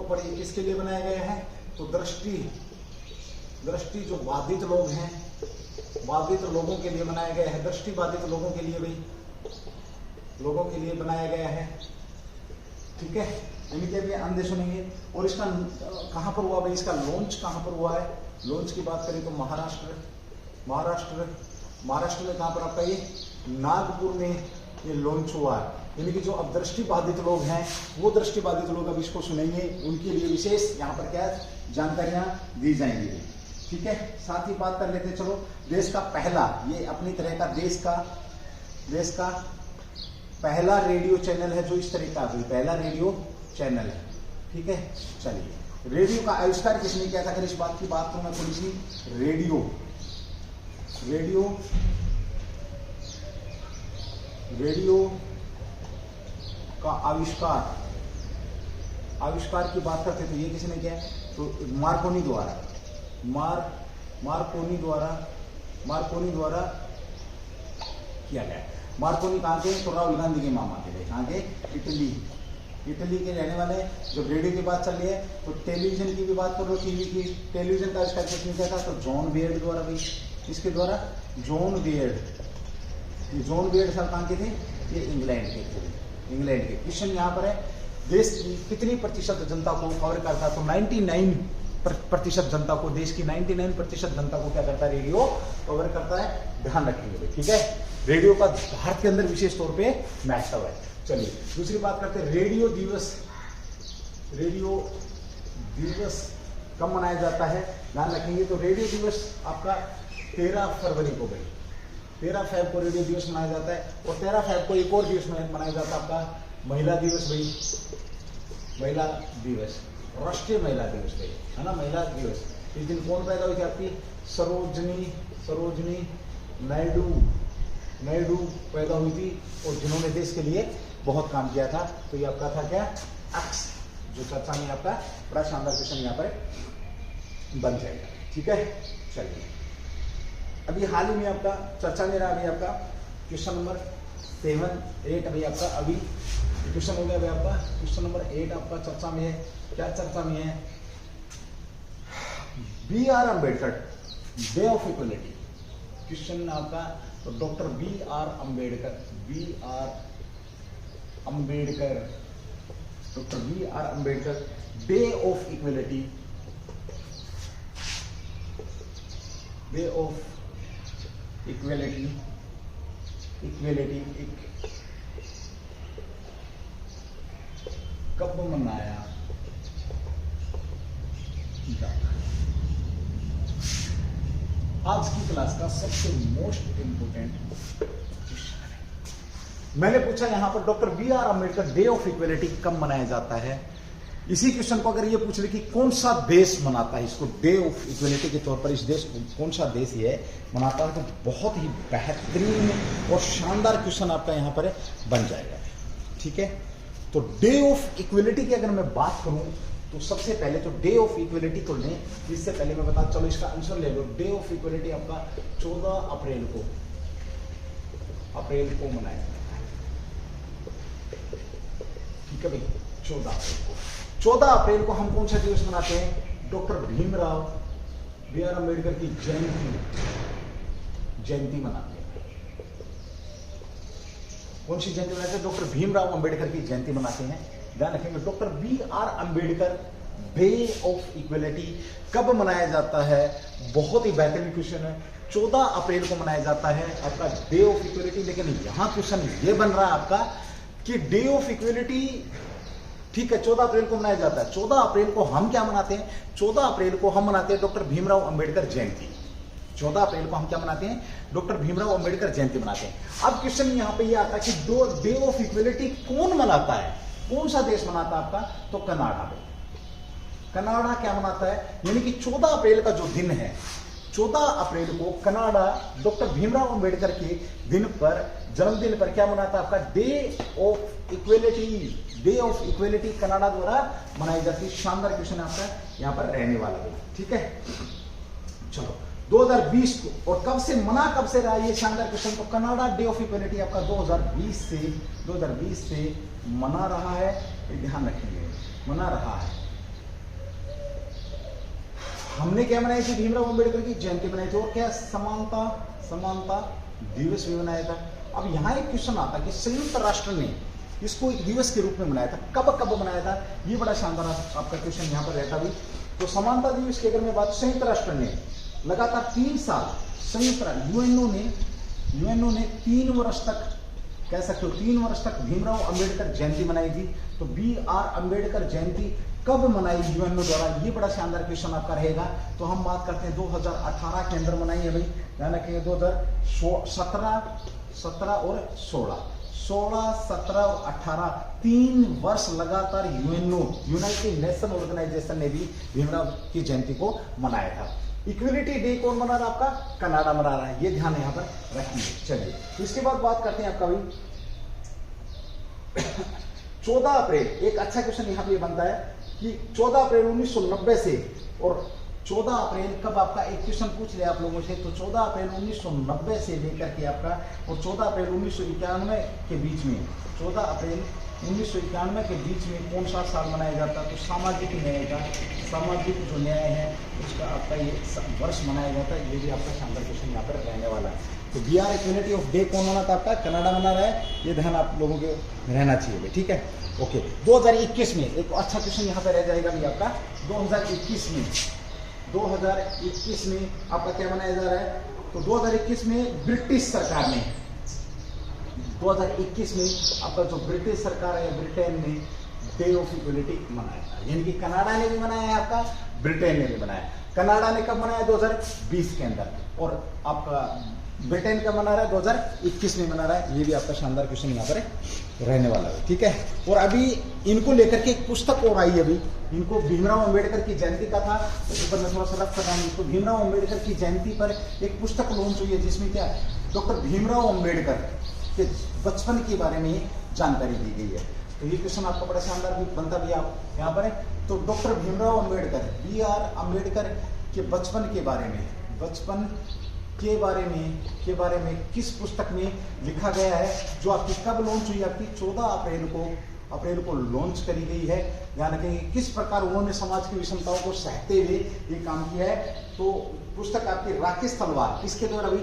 S1: पर ये किसके लिए बनाया गया है, तो दृष्टि जो बाधित लोग हैं, बाधित लोगों के लिए बनाया गया है। दृष्टि बाधित लोगों के लिए भाई, लोगों के लिए बनाया गया है। ठीक है, यानी कि अभी आंदे सुनेंगे। और इसका कहाँ पर हुआ भाई, इसका लॉन्च कहाँ पर हुआ है? लॉन्च की बात करें तो महाराष्ट्र में कहाँ पर आपका ये नागपुर में ये लॉन्च हुआ है। यानी कि जो अब दृष्टिबाधित लोग हैं वो दृष्टिबाधित लोग अब इसको सुनेंगे, उनके लिए विशेष यहाँ पर क्या जानकारियां दी जाएंगी। ठीक है, साथ ही बात कर लेते हैं, चलो देश का पहला, ये अपनी तरह का देश का पहला रेडियो चैनल है जो इस तरह का पहला रेडियो चैनल है। ठीक है, चलिए रेडियो का आविष्कार किसने किया था? अगर इस बात की बात करूं मैं थोड़ी सी, रेडियो का आविष्कार की बात करते तो ये किसने किया? तो मार्कोनी द्वारा किया गया। मार्कोनी कहाँ के? तो राहुल गांधी के मामा के, कहाँ के? इटली के रहने वाले। जब रेडियो की बात चल रही है तो टेलीविजन की भी बात कर लो, टीवी की। टेलीविजन का आविष्कार किसने किया था? तो जॉन बियर्ड द्वारा भाई। इसके द्वारा जॉन बियर्ड साहब कहाँ के थे? ये इंग्लैंड के। क्वेश्चन यहाँ पर है, देश की कितनी प्रतिशत जनता को कवर करता है? तो 99% जनता को, देश की 99% जनता को क्या करता है? रेडियो कवर करता है। ध्यान रखेंगे, ठीक है। रेडियो का भारत के अंदर विशेष तौर पे महत्व है। चलिए दूसरी बात करते हैं, रेडियो दिवस कब मनाया जाता है? ध्यान रखेंगे। तो रेडियो दिवस आपका 13 फरवरी को भाई, 13 फरवरी को रेडियो दिवस मनाया जाता है। और 13 फरवरी को एक और दिवस मनाया जाता है आपका महिला दिवस भाई, राष्ट्रीय महिला दिवस भाई, है ना, महिला दिवस। इस दिन कौन पैदा हुई थी? आपकी सरोजनी नायडू पैदा हुई थी, और जिन्होंने देश के लिए बहुत काम किया था। तो ये आपका था क्या? एक्स, जो चर्चा में आपका बड़ा शानदार क्वेश्चन यहाँ पर बन जाएगा। ठीक है, चलिए अभी हाल ही में आपका चर्चा में रहा अभी आपका क्वेश्चन नंबर 8 अभी आपका अभी क्वेश्चन हो गया। अभी आपका क्वेश्चन नंबर 8 आपका चर्चा में है। क्या चर्चा में है? B.R. Ambedkar, day of equality. Question आपका तो doctor B.R. Ambedkar, doctor B.R. Ambedkar, day of equality, कब मनाया जाता है? आज की क्लास का सबसे मोस्ट इंपोर्टेंट क्वेश्चन है। मैंने पूछा यहां पर doctor B.R. Ambedkar day of equality कब मनाया जाता है। इसी क्वेश्चन को अगर ये पूछ ले कि कौन सा देश मनाता है इसको डे ऑफ इक्वलिटी के तौर पर, इस देश कौन सा देश ये मनाता है, तो बहुत ही बेहतरीन और शानदार क्वेश्चन आपका यहां पर बन जाएगा। ठीक है, तो डे ऑफ इक्वलिटी की अगर मैं बात करूं तो सबसे पहले तो डे ऑफ इक्वलिटी को लें। इससे पहले मैं बता, चलो इसका आंसर ले लो। डे ऑफ इक्वलिटी आपका 14 अप्रैल को मनाया जाता है। ठीक है भाई, 14 अप्रैल को हम कौन सा दिवस मनाते हैं? Doctor Bhimrao B.R. अम्बेडकर की जयंती मनाते हैं। कौन सी जयंती मनाते हैं? डॉक्टर भीमराव अम्बेडकर की जयंती मनाते हैं। ध्यान रखेंगे, doctor B.R. Ambedkar day of equality कब मनाया जाता है? बहुत ही बेहतरीन क्वेश्चन है। 14 अप्रैल को मनाया जाता है आपका डे ऑफ इक्वलिटी। लेकिन यहां क्वेश्चन ये बन रहा है आपका कि डे ऑफ इक्वलिटी, ठीक है, 14 अप्रैल को मनाया जाता है। 14 अप्रैल को हम क्या मनाते हैं? 14 अप्रैल को हम मनाते हैं डॉक्टर भीमराव अम्बेडकर जयंती। 14 अप्रैल को हम क्या मनाते हैं? डॉक्टर भीमराव अम्बेडकर जयंती मनाते हैं। अब क्वेश्चन यहां पे ये आता है कि डे ऑफ इक्वलिटी कौन मनाता है? कौन सा देश मनाता है आपका? तो कनाडा। कनाडा क्या मनाता है? यानी कि 14 अप्रैल का जो दिन है, 14 अप्रैल को कनाडा डॉक्टर भीमराव अम्बेडकर के दिन पर, जन्मदिन पर क्या मनाता है? आपका डे ऑफ इक्वलिटी कनाडा द्वारा मनाई जाती है। शानदार क्वेश्चन आपका यहां पर रहने वाला है। ठीक है, चलो 2020 को, और कब से रहा ये शानदार क्वेश्चन? तो कनाडा डे ऑफ इक्वलिटी आपका 2020 से मना रहा है। ध्यान रखेंगे, मना रहा है। हमने क्या मनाई थी? भीमराव अम्बेडकर की जयंती मनाई थी। और क्या? समानता दिवस भी मनाया था। अब यहां एक क्वेश्चन आता है कि संयुक्त राष्ट्र ने इसको एक दिवस के रूप में मनाया था। कब कब मनाया था, ये बड़ा शानदार आपका क्वेश्चन यहाँ पर रहता भी। तो समानता दिवस की अगर मैं बात, संयुक्त राष्ट्र ने लगातार 3 साल यूएनओ ने 3 वर्ष तक, कह सकते हो 3 वर्ष तक भीमराव अंबेडकर जयंती मनाई थी। तो BR अम्बेडकर जयंती कब मनाई यूएनओ द्वारा, ये बड़ा शानदार क्वेश्चन आपका रहेगा। तो हम बात करते हैं 2018 के अंदर मनाई है भाई, ध्यान रखिए 2017 और 16, 17 और 18 3 वर्ष लगातार यूएनओ, यूनाइटेड नेशन ऑर्गेनाइजेशन ने भी भीमराव की जयंती को मनाया था। इक्विलिटी डे कौन मना रहा है आपका, कनाडा मना रहा है, ये ध्यान यहाँ पर रखिए। चलिए इसके बाद बात करते हैं आपका भाई 14 अप्रैल, एक अच्छा क्वेश्चन यहाँ पे बनता है कि 14 अप्रैल 1990 से, और 14 अप्रैल कब आपका एक क्वेश्चन पूछ लिया आप लोगों से, तो 14 अप्रैल 1990 से लेकर के आपका और 14 अप्रैल 1991 के बीच में, 14 अप्रैल 1991 के बीच में कौन सा साल मनाया जाता है, तो सामाजिक न्याय का, सामाजिक जो न्याय है उसका आपका ये वर्ष मनाया जाता है। ये भी आपका शानदार क्वेश्चन यहाँ पर रहने वाला है। तो BR इक्विलिटी ऑफ डे कौन मना था आपका, कनाडा मना रहा है, ये ध्यान आप लोगों के रहना चाहिए, ठीक है। ओके 2021 में एक अच्छा क्वेश्चन यहाँ पे रह जाएगा भी आपका, 2021 में आपका क्या मनाया जा रहा है, तो 2021 में ब्रिटिश सरकार ने, 2021 में आपका जो ब्रिटिश सरकार है, ब्रिटेन ने डे ऑफ इक्वलिटी मनाया था। यानी कि कनाडा ने भी मनाया है आपका, ब्रिटेन ने भी मनाया। कनाडा ने कब मनाया, 2020 के अंदर, और आपका ब्रिटेन कब मना रहा है, 2021 में मना रहा है। ये भी आपका शानदार क्वेश्चन यहाँ पर रहने वाला है, ठीक है। और अभी इनको लेकर के एक पुस्तक और आई है, अभी इनको भीमराव अंबेडकर की जयंती का था, तो ऊपर मैं थोड़ा सा रख सकता हूँ इसको। भीमराव अंबेडकर की जयंती पर एक पुस्तक लॉन्च हुई है, जिसमें क्या डॉक्टर भीमराव अंबेडकर के बचपन के बारे में जानकारी दी गई है। तो ये क्वेश्चन आपका बड़ा शानदार भी बनता भी आप यहाँ पर है। तो डॉक्टर भीमराव अंबेडकर, BR अम्बेडकर के बचपन के बारे में, के बारे में किस पुस्तक में लिखा गया है, जो आपकी कब लॉन्च हुई, आपकी 14 अप्रैल को लॉन्च करी गई है। ध्यान रखेंगे किस प्रकार उन्होंने समाज की विषमताओं को सहते हुए ये काम किया है। तो पुस्तक आपकी राकेश तलवार, किसके द्वारा भी,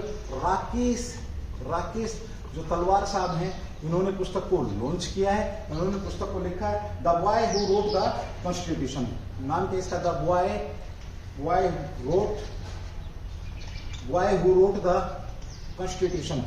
S1: राकेश जो तलवार साहब हैं, इन्होंने पुस्तक को लॉन्च किया है। उन्होंने पुस्तक को लिखा है the boy who wrote the constitution, नाम क्या इसका, the boy who wrote the constitution,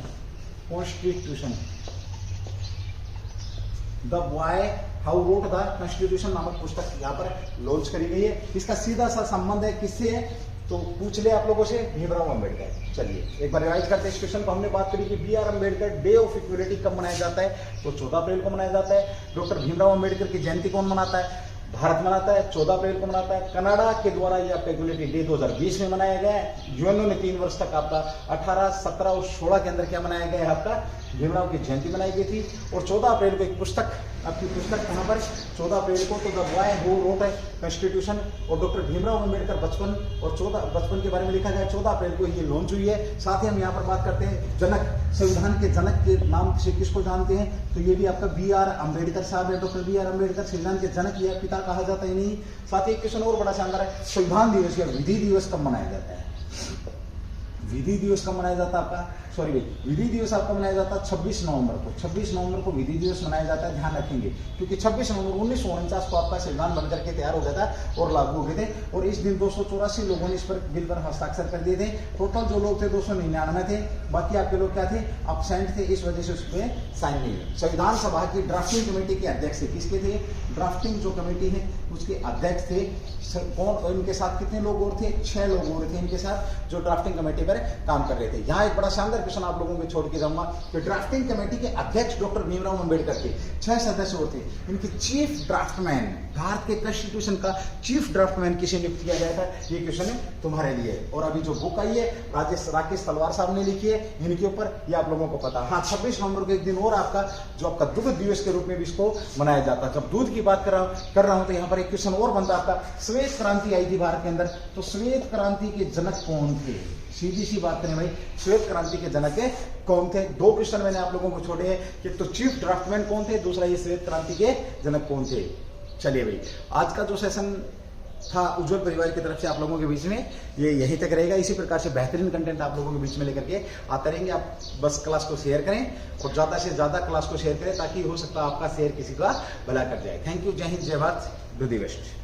S1: the boy how wrote the constitution नामक पुस्तक यहाँ पर लॉन्च करी गई है। इसका सीधा सा संबंध है किससे है, तो पूछ ले आप लोगों से, भीमराव अंबेडकर। चलिए एक बार रिवाइज करते हैं इस क्वेश्चन को। हमने बात करी कि BR Ambedkar day of equality कब मनाया जाता है, तो 14 अप्रैल को मनाया जाता है। डॉक्टर भीमराव अंबेडकर की जयंती कौन मनाता है, भारत मनाता है, 14 अप्रैल को मनाता है। कनाडा के द्वारा ये आपका इक्वलिटी डे 2020 में मनाया गया है। यूएनओ ने 3 वर्ष तक आपका 18, 17 और 16 के अंदर क्या मनाया गया है, आपका भीमराव की जयंती मनाई गई थी। और 14 अप्रैल को एक पुस्तक, आपकी पुस्तक कहाँ पर, 14 अप्रैल को तो द बॉय हु रोट है कॉन्स्टिट्यूशन, और डॉक्टर भीमराव अंबेडकर बचपन के बारे में लिखा गया। 14 अप्रैल को ये लॉन्च हुई है। साथ ही हम यहाँ पर बात करते हैं जनक, संविधान के जनक के नाम से किसको जानते हैं, तो ये भी आपका BR अम्बेडकर साहब है। डॉक्टर BR अम्बेडकर संविधान के जनक या पिता कहा जाता है नहीं। साथ ही एक क्वेश्चन और बड़ा शानदार है, संविधान दिवस या विधि दिवस कब मनाया जाता है, विधि दिवस कब मनाया जाता है आपका, सॉरी विधि दिवस आपका मनाया जाता है 26 नवंबर को। 26 नवंबर को विधि दिवस मनाया जाता है, ध्यान रखेंगे, क्योंकि 26 नवंबर 1949 को आपका संविधान बनकर के तैयार हो गया था और लागू हो गए थे। और इस दिन 284 लोगों ने इस पर बिल पर हस्ताक्षर कर दिए थे। टोटल जो लोग थे 299 थे, बाकी आपके लोग क्या थे, एब्सेंट थे, इस वजह से उस पर साइन नहीं हुए। संविधान सभा की ड्राफ्टिंग कमेटी के अध्यक्ष थे, किसके थे, ड्राफ्टिंग जो कमेटी है उसके अध्यक्ष थे कौन, और इनके साथ कितने लोग और थे, 6 लोग और थे इनके साथ, जो ड्राफ्टिंग कमेटी पर काम कर रहे थे। यहाँ एक बड़ा शानदार क्वेश्चन आप लोगों को छोड़ के जाऊंगा कि ड्राफ्टिंग कमेटी के अध्यक्ष डॉक्टर भीमराव अंबेडकर थे, 6 सदस्य होते। इनके चीफ ड्राफ्टमैन, भारत के कॉन्स्टिट्यूशन का चीफ ड्राफ्टमैन किसे नियुक्त किया गया था, ये क्वेश्चन है तुम्हारे लिए। और अभी जो बुक आई है राकेश तलवार साहब ने लिखी है इनके ऊपर, ये आप लोगों को पता। हाँ 26 नवंबर को एक दिन और आपका जो आपका दूध दिवस के रूप में भी इसको मनाया जाता है। जब दूध की बात कर रहा हूं तो यहाँ पर एक क्वेश्चन और बनता आपका, श्वेत क्रांति आई थी भारत के अंदर, तो श्वेत क्रांति के जनक कौन थे, सीधी सी बात करें भाई, श्वेत क्रांति के जनक कौन थे। 2 क्वेश्चन मैंने आप लोगों को छोड़े हैं कि तो चीफ ड्राफ्टमैन कौन थे, दूसरा ये श्वेत क्रांति के जनक कौन थे। चलिए भाई आज का जो सेशन था उज्जवल परिवार की तरफ से आप लोगों के बीच में। ये यहीं तक रहेगा, इसी प्रकार से बेहतरीन कंटेंट आप लोगों के बीच में लेकर के आते रहेंगे। आप बस क्लास को शेयर करें और ज़्यादा से ज़्यादा क्लास को शेयर करें, ताकि हो सकता है आपका शेयर किसी का भला कर जाए। थैंक यू, जय हिंद, जय भारत, डू दी बेस्ट।